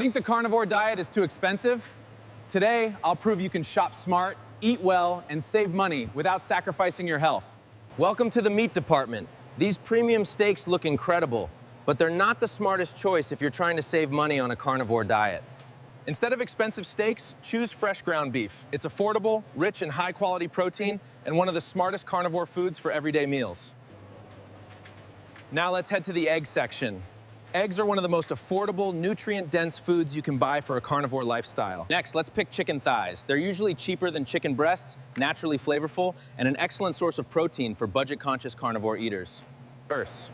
Think the carnivore diet is too expensive? Today, I'll prove you can shop smart, eat well, and save money without sacrificing your health. Welcome to the meat department. These premium steaks look incredible, but they're not the smartest choice if you're trying to save money on a carnivore diet. Instead of expensive steaks, choose fresh ground beef. It's affordable, rich in high-quality protein, and one of the smartest carnivore foods for everyday meals. Now let's head to the egg section. Eggs are one of the most affordable, nutrient-dense foods you can buy for a carnivore lifestyle. Next, let's pick chicken thighs. They're usually cheaper than chicken breasts, naturally flavorful, and an excellent source of protein for budget-conscious carnivore eaters. First,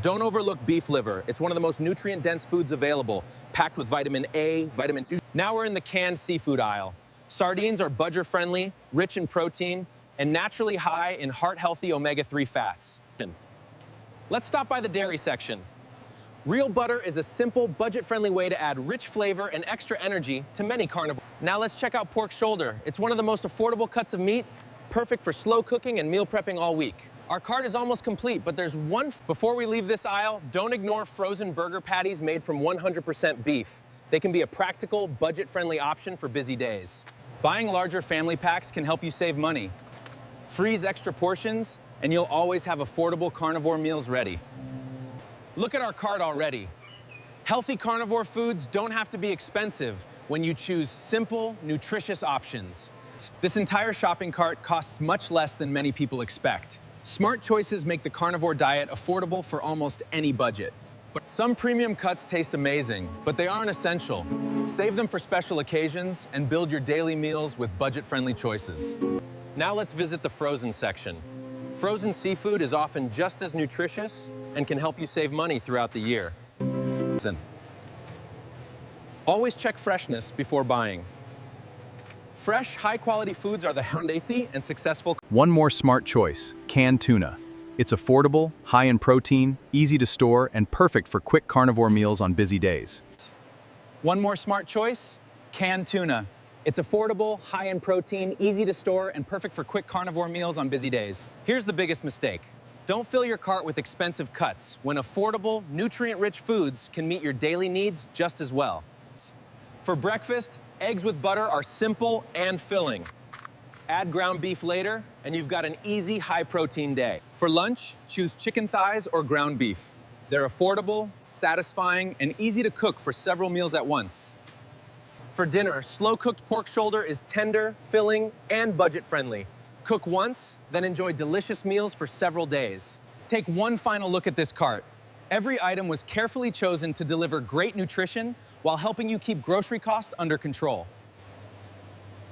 don't overlook beef liver. It's one of the most nutrient-dense foods available, packed with vitamin A, vitamin C. Now we're in the canned seafood aisle. Sardines are budget-friendly, rich in protein, and naturally high in heart-healthy omega-3 fats. Let's stop by the dairy section. Real butter is a simple, budget-friendly way to add rich flavor and extra energy to many carnivores. Now let's check out pork shoulder. It's one of the most affordable cuts of meat, perfect for slow cooking and meal prepping all week. Our cart is almost complete, but there's one. Before we leave this aisle, don't ignore frozen burger patties made from 100% beef. They can be a practical, budget-friendly option for busy days. Buying larger family packs can help you save money. Freeze extra portions, and you'll always have affordable carnivore meals ready. Look at our cart already. Healthy carnivore foods don't have to be expensive when you choose simple, nutritious options. This entire shopping cart costs much less than many people expect. Smart choices make the carnivore diet affordable for almost any budget. But some premium cuts taste amazing, but they aren't essential. Save them for special occasions and build your daily meals with budget-friendly choices. Now let's visit the frozen section. Frozen seafood is often just as nutritious and can help you save money throughout the year. Always check freshness before buying. Fresh, high-quality foods are the healthy and successful. One more smart choice, canned tuna. It's affordable, high in protein, easy to store, and perfect for quick carnivore meals on busy days. One more smart choice, canned tuna. It's affordable, high in protein, easy to store, and perfect for quick carnivore meals on busy days. Here's the biggest mistake. Don't fill your cart with expensive cuts when affordable, nutrient-rich foods can meet your daily needs just as well. For breakfast, eggs with butter are simple and filling. Add ground beef later, and you've got an easy, high-protein day. For lunch, choose chicken thighs or ground beef. They're affordable, satisfying, and easy to cook for several meals at once. For dinner, slow-cooked pork shoulder is tender, filling, and budget-friendly. Cook once, then enjoy delicious meals for several days. Take one final look at this cart. Every item was carefully chosen to deliver great nutrition while helping you keep grocery costs under control.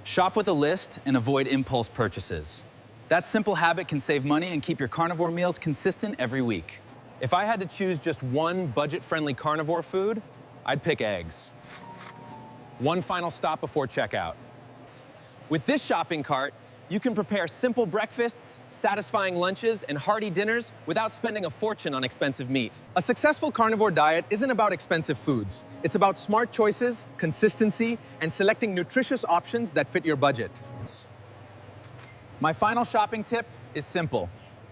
Shop with a list and avoid impulse purchases. That simple habit can save money and keep your carnivore meals consistent every week. If I had to choose just one budget-friendly carnivore food, I'd pick eggs. One final stop before checkout. With this shopping cart, you can prepare simple breakfasts, satisfying lunches, and hearty dinners without spending a fortune on expensive meat. A successful carnivore diet isn't about expensive foods. It's about smart choices, consistency, and selecting nutritious options that fit your budget. My final shopping tip is simple.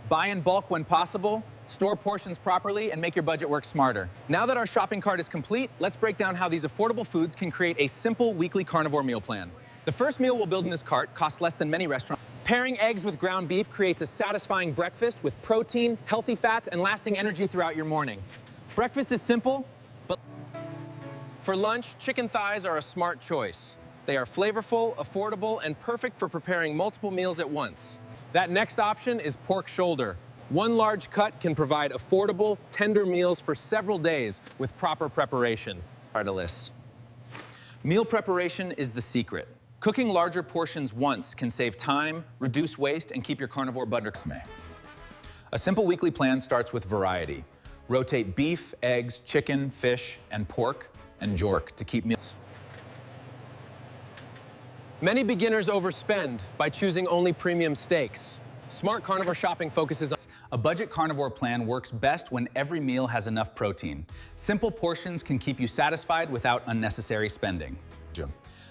Buy in bulk when possible, store portions properly, and make your budget work smarter. Now that our shopping cart is complete, let's break down how these affordable foods can create a simple weekly carnivore meal plan. The first meal we'll build in this cart costs less than many restaurants. Pairing eggs with ground beef creates a satisfying breakfast with protein, healthy fats, and lasting energy throughout your morning. Breakfast is simple, but for lunch, chicken thighs are a smart choice. They are flavorful, affordable, and perfect for preparing multiple meals at once. That next option is pork shoulder. One large cut can provide affordable, tender meals for several days with proper preparation. List. Meal preparation is the secret. Cooking larger portions once can save time, reduce waste, and keep your carnivore budget. A simple weekly plan starts with variety. Rotate beef, eggs, chicken, fish, and pork, and jork to keep meals. Many beginners overspend by choosing only premium steaks. Smart carnivore shopping focuses on a budget carnivore plan works best when every meal has enough protein. Simple portions can keep you satisfied without unnecessary spending.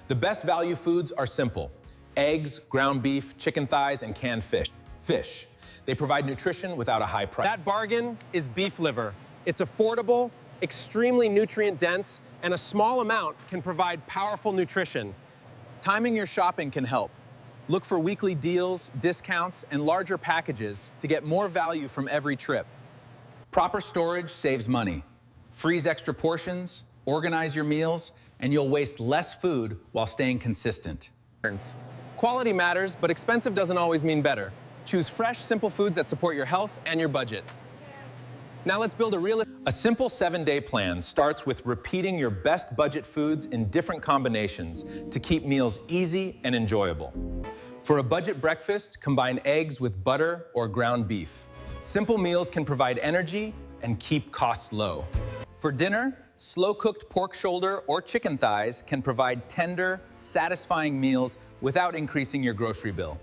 The best value foods are simple: eggs, ground beef, chicken thighs, and canned fish. They provide nutrition without a high price. That bargain is beef liver. It's affordable, extremely nutrient dense, and a small amount can provide powerful nutrition. Timing your shopping can help. Look for weekly deals, discounts, and larger packages to get more value from every trip. Proper storage saves money. Freeze extra portions, organize your meals, and you'll waste less food while staying consistent. Quality matters, but expensive doesn't always mean better. Choose fresh, simple foods that support your health and your budget. Now let's build a realistic... A simple 7-day plan starts with repeating your best budget foods in different combinations to keep meals easy and enjoyable. For a budget breakfast, combine eggs with butter or ground beef. Simple meals can provide energy and keep costs low. For dinner, slow-cooked pork shoulder or chicken thighs can provide tender, satisfying meals without increasing your grocery bill.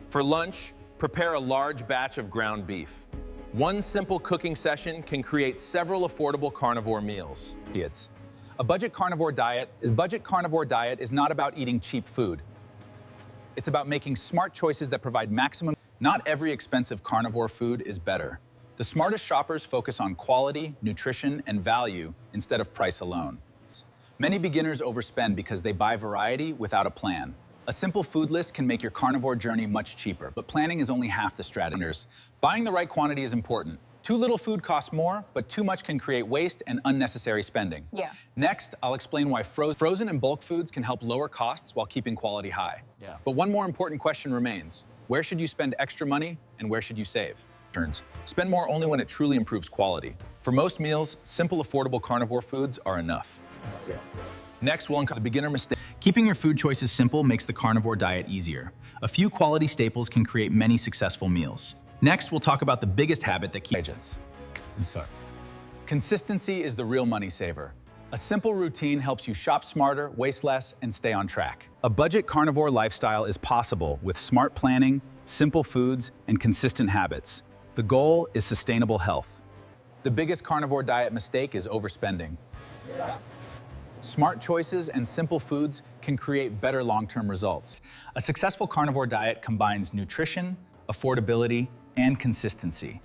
For lunch, prepare a large batch of ground beef. One simple cooking session can create several affordable carnivore meals. A budget carnivore diet is not about eating cheap food. It's about making smart choices that provide maximum. Not every expensive carnivore food is better. The smartest shoppers focus on quality, nutrition, and value instead of price alone. Many beginners overspend because they buy variety without a plan. A simple food list can make your carnivore journey much cheaper, but planning is only half the strategy. Buying the right quantity is important. Too little food costs more, but too much can create waste and unnecessary spending. Yeah. Next, I'll explain why frozen and bulk foods can help lower costs while keeping quality high. But one more important question remains. Where should you spend extra money and where should you save? Spend more only when it truly improves quality. For most meals, simple, affordable carnivore foods are enough. Next, we'll uncover the beginner mistake. Keeping your food choices simple makes the carnivore diet easier. A few quality staples can create many successful meals. Next, we'll talk about the biggest habit that keeps... Consistency is the real money saver. A simple routine helps you shop smarter, waste less, and stay on track. A budget carnivore lifestyle is possible with smart planning, simple foods, and consistent habits. The goal is sustainable health. The biggest carnivore diet mistake is overspending. Smart choices and simple foods can create better long-term results. A successful carnivore diet combines nutrition, affordability, and consistency.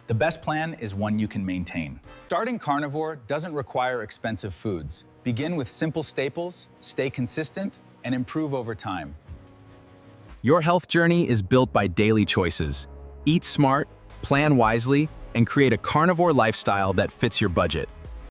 The best plan is one you can maintain. Starting carnivore doesn't require expensive foods. Begin with simple staples, stay consistent, and improve over time. Your health journey is built by daily choices. Eat smart, plan wisely, and create a carnivore lifestyle that fits your budget.